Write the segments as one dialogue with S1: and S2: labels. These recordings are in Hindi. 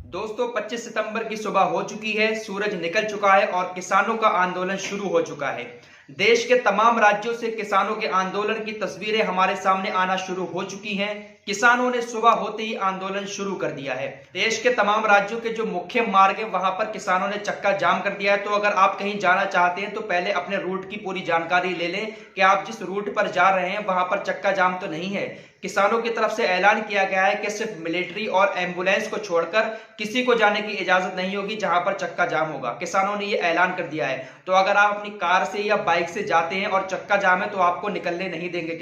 S1: दोस्तों 25 सितंबर की सुबह हो चुकी है, सूरज निकल चुका है और किसानों का आंदोलन शुरू हो चुका है। देश के तमाम राज्यों से किसानों के आंदोलन की तस्वीरें हमारे सामने आना शुरू हो चुकी हैं। किसानों ने सुबह होते ही आंदोलन शुरू कर दिया है। देश के तमाम राज्यों के जो मुख्य मार्ग है वहां पर किसानों ने चक्का जाम कर दिया है। तो अगर आप कहीं जाना चाहते हैं तो पहले अपने रूट की पूरी जानकारी ले लें कि आप जिस रूट पर जा रहे हैं वहां पर चक्का जाम तो नहीं है। किसानों की तरफ से ऐलान किया गया है कि सिर्फ मिलिट्री और एम्बुलेंस को छोड़कर किसी को जाने की इजाजत नहीं होगी जहां पर चक्का जाम होगा। किसानों ने यह ऐलान कर दिया है। तो अगर आप अपनी कार से या बाइक से जाते हैं और चक्का जाम है तो आपको निकलने नहीं देंगे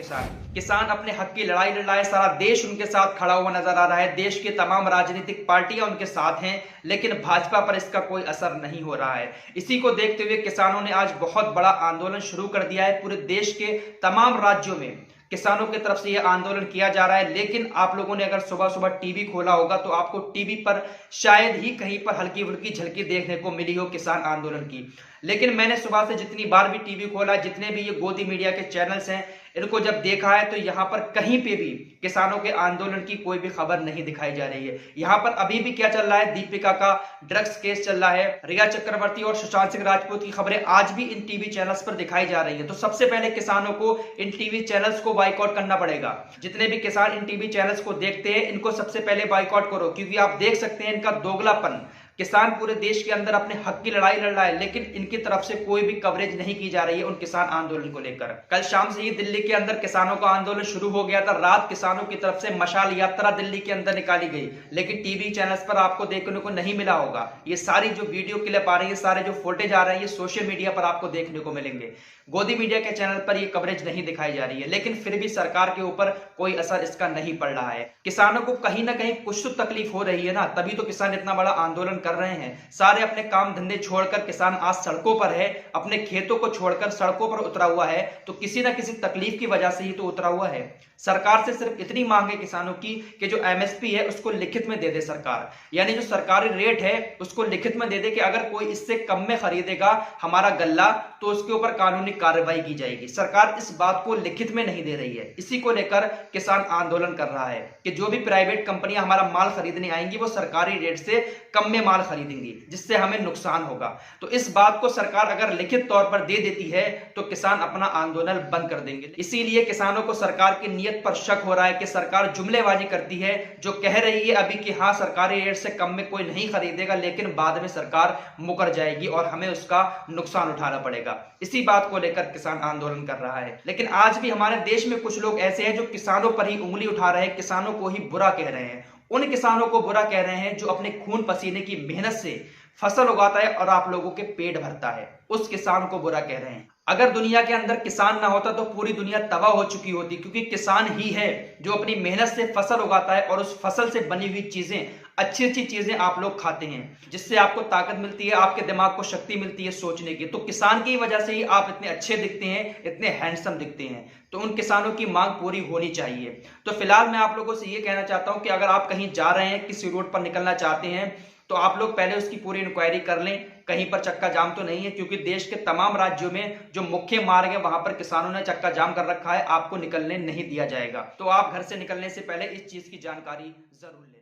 S1: किसान अपने हक की लड़ाई लड़ रहा है। सारा देश उनके साथ खड़ा हुआ नजर आ रहा है। देश की तमाम राजनीतिक पार्टियां उनके साथ हैं, लेकिन भाजपा पर इसका कोई असर नहीं हो रहा है। इसी को देखते हुए किसानों ने आज बहुत बड़ा आंदोलन शुरू कर दिया है। पूरे देश के तमाम राज्यों में किसानों की तरफ से यह आंदोलन किया जा रहा है। लेकिन आप लोगों ने अगर सुबह सुबह टीवी खोला होगा तो आपको टीवी पर शायद ही कहीं पर हल्की फुल्की झलकी देखने को मिली हो किसान आंदोलन की। लेकिन मैंने सुबह से जितनी बार भी टीवी खोला, जितने भी ये गोदी मीडिया के चैनल्स हैं, इनको जब देखा है तो यहाँ पर कहीं पे भी किसानों के आंदोलन की कोई भी खबर नहीं दिखाई जा रही है। यहाँ पर अभी भी क्या चल रहा है, दीपिका का ड्रग्स केस चल रहा है, रिया चक्रवर्ती और सुशांत सिंह राजपूत की खबरें आज भी इन टीवी चैनल्स पर दिखाई जा रही है। तो सबसे पहले किसानों को इन टीवी चैनल्स को बाइकआउट करना पड़ेगा। जितने भी किसान इन टीवी चैनल्स को देखते हैं इनको सबसे पहले बाइकआउट करो, क्योंकि आप देख सकते हैं इनका दोगलापन। किसान पूरे देश के अंदर अपने हक की लड़ाई लड़ रहा है, लेकिन इनकी तरफ से कोई भी कवरेज नहीं की जा रही है उन किसान आंदोलन को लेकर। कल शाम से ही दिल्ली के अंदर किसानों का आंदोलन शुरू हो गया था। रात किसानों की तरफ से मशाल यात्रा दिल्ली के अंदर निकाली गई, लेकिन टीवी चैनल्स पर आपको देखने को नहीं मिला होगा। ये सारी जो वीडियो क्लिप आ रही है, सारे जो फुटेज आ रहे हैं, ये सोशल मीडिया पर आपको देखने को मिलेंगे। गोदी मीडिया के चैनल पर ये कवरेज नहीं दिखाई जा रही है, लेकिन फिर भी सरकार के ऊपर कोई असर इसका नहीं पड़ रहा है। किसानों को कहीं ना कहीं कुछ तो तकलीफ हो रही है ना, तभी तो किसान इतना बड़ा आंदोलन कर रहे हैं। सारे अपने काम धंधे छोड़कर किसान आज सड़कों पर है, अपने खेतों को छोड़कर सड़कों पर उतरा हुआ है, तो किसी ना किसी तकलीफ की वजह से ही तो उतरा हुआ है। सरकार से सिर्फ इतनी मांग है किसानों की कि जो एमएसपी है उसको लिखित में दे दे सरकार, यानी जो सरकारी रेट है उसको लिखित में दे दे कि अगर कोई इससे कम में खरीदेगा हमारा गल्ला तो उसके ऊपर कानूनी कार्रवाई की जाएगी। सरकार इस बात को लिखित में नहीं दे रही है। इसी को लेकर किसान आंदोलन कर रहा है कि जो भी प्राइवेट कंपनियां हमारा माल खरीदने आएंगी वो सरकारी रेट से कम में माल खरीदेंगी, जिससे हमें नुकसान होगा। तो इस बात को सरकार अगर लिखित तौर पर दे देती है तो किसान अपना आंदोलन बंद कर देंगे। इसीलिए किसानों को सरकार की नीयत पर शक हो रहा है कि सरकार जुमलेबाजी करती है, जो कह रही है अभी कि हाँ सरकारी रेट से कम में कोई नहीं खरीदेगा, लेकिन बाद में सरकार मुकर जाएगी और हमें उसका नुकसान उठाना पड़ेगा। इसी बात को लेकर किसान आंदोलन कर रहा है। लेकिन आज भी हमारे देश में कुछ लोग ऐसे हैं जो किसानों पर ही उंगली उठा रहे हैं, किसानों को ही बुरा कह रहे हैं। उन किसानों को बुरा कह रहे हैं जो अपने खून पसीने की मेहनत से फसल उगाता है और आप लोगों के पेट भरता है, उस किसान को बुरा कह रहे हैं। अगर दुनिया के अंदर किसान ना होता तो पूरी दुनिया तबाह हो चुकी होती, क्योंकि किसान ही है जो अपनी मेहनत से फसल उगाता है और उस फसल से बनी हुई चीजें, अच्छी अच्छी चीजें आप लोग खाते हैं, जिससे आपको ताकत मिलती है, आपके दिमाग को शक्ति मिलती है सोचने की। तो किसान की वजह से ही आप इतने अच्छे दिखते हैं, इतने हैंडसम दिखते हैं। तो उन किसानों की मांग पूरी होनी चाहिए। तो फिलहाल मैं आप लोगों से ये कहना चाहता हूं कि अगर आप कहीं जा रहे हैं, किसी रोड पर निकलना चाहते हैं, तो आप लोग पहले उसकी पूरी इंक्वायरी कर लें कहीं पर चक्का जाम तो नहीं है, क्योंकि देश के तमाम राज्यों में जो मुख्य मार्ग है वहां पर किसानों ने चक्का जाम कर रखा है। आपको निकलने नहीं दिया जाएगा। तो आप घर से निकलने से पहले इस चीज की जानकारी जरूर लें।